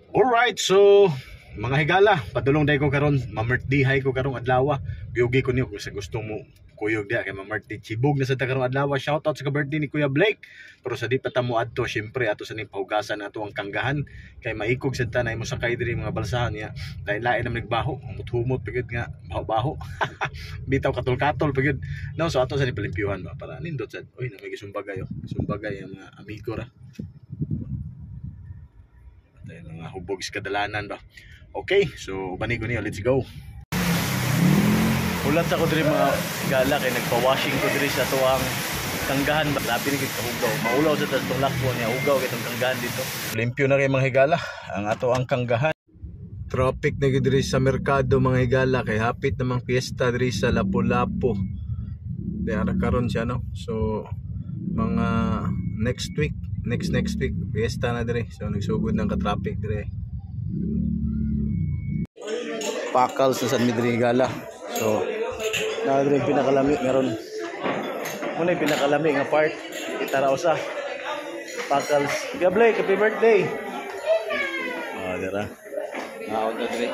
Alright, so mga higala, padulong day ko karon, ma-birthday ko karong adlaw. Biyugi ko niyo kung sa gusto mo kuyog dia kay ma-birthday chibog na sa karong adlaw. Shoutout sa birthday ni Kuya Blake. Pero sa di pa ta mo adto, syempre ato sa ning pahugasan ato ang kanggahan kay maikog sa tanay mo sakay diri mga balsahan niya. Lain-lain na nagbaho, humot-humot pagid nga baho-baho. Bitaw katol-katol pagid. No, so ato sa ni palimpyuhan ba para nindot sad. Oy, na may gisumbagay oh. Sumbagay ang mga amigo ra. Mga hubog sa kadalanan ba. Okay, so bani ko niyo, let's go. Ulat ako diri mga gala kay nagpa-washing ko diri sa tuang kanggahan ba. Labi ni kita hugaw. Maulaw sa tatong lakbo niya hugaw kitong kanggahan dito. Limpyo na kay mga higala ang ato ang kanggahan. Traffic na diri sa merkado mga higala kay hapit namang piyesta diri sa Lapu-Lapu. Diara karon siya no. So mga next week fiesta na dire, so nagsugod ng ka-traffic dire. Pakals na San Midrigala, so na dire pinakalami ngaron. Muna yung pinakalami nga part itara usa Pakals. Kuya Blake, happy birthday. Dira naon ta dire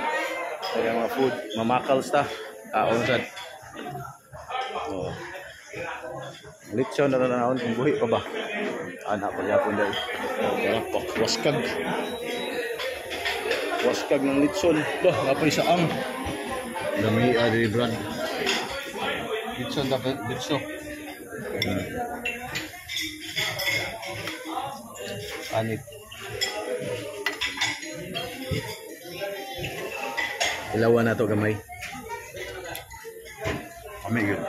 kaya mga food mamakals ta taon sad. Lechon na naon kung buhi pa ba. Anak ko yapon dahil waskag ng litson bah ngapoy saang dami adiri brand litson dapat litso anit ilawan na to gamay kami yun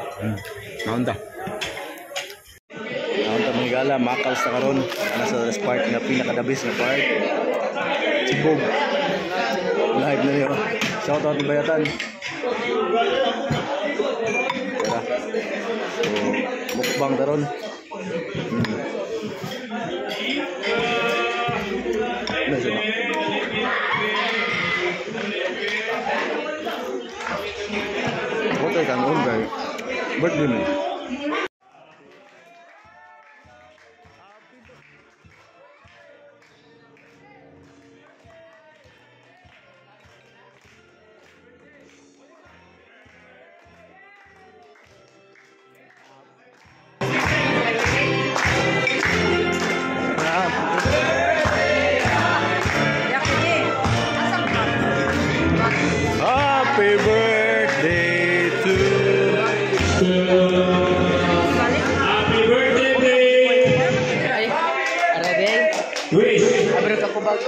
naunta gala makals na karon ana sa part na pinakadabis na part Chibog live na niyo. Shout out ni Bayatan. So mukbang karon What I can own guy birthday man. Happy birthday to Happy birthday. Ay, arabe. Wish. Abro ka ko bag.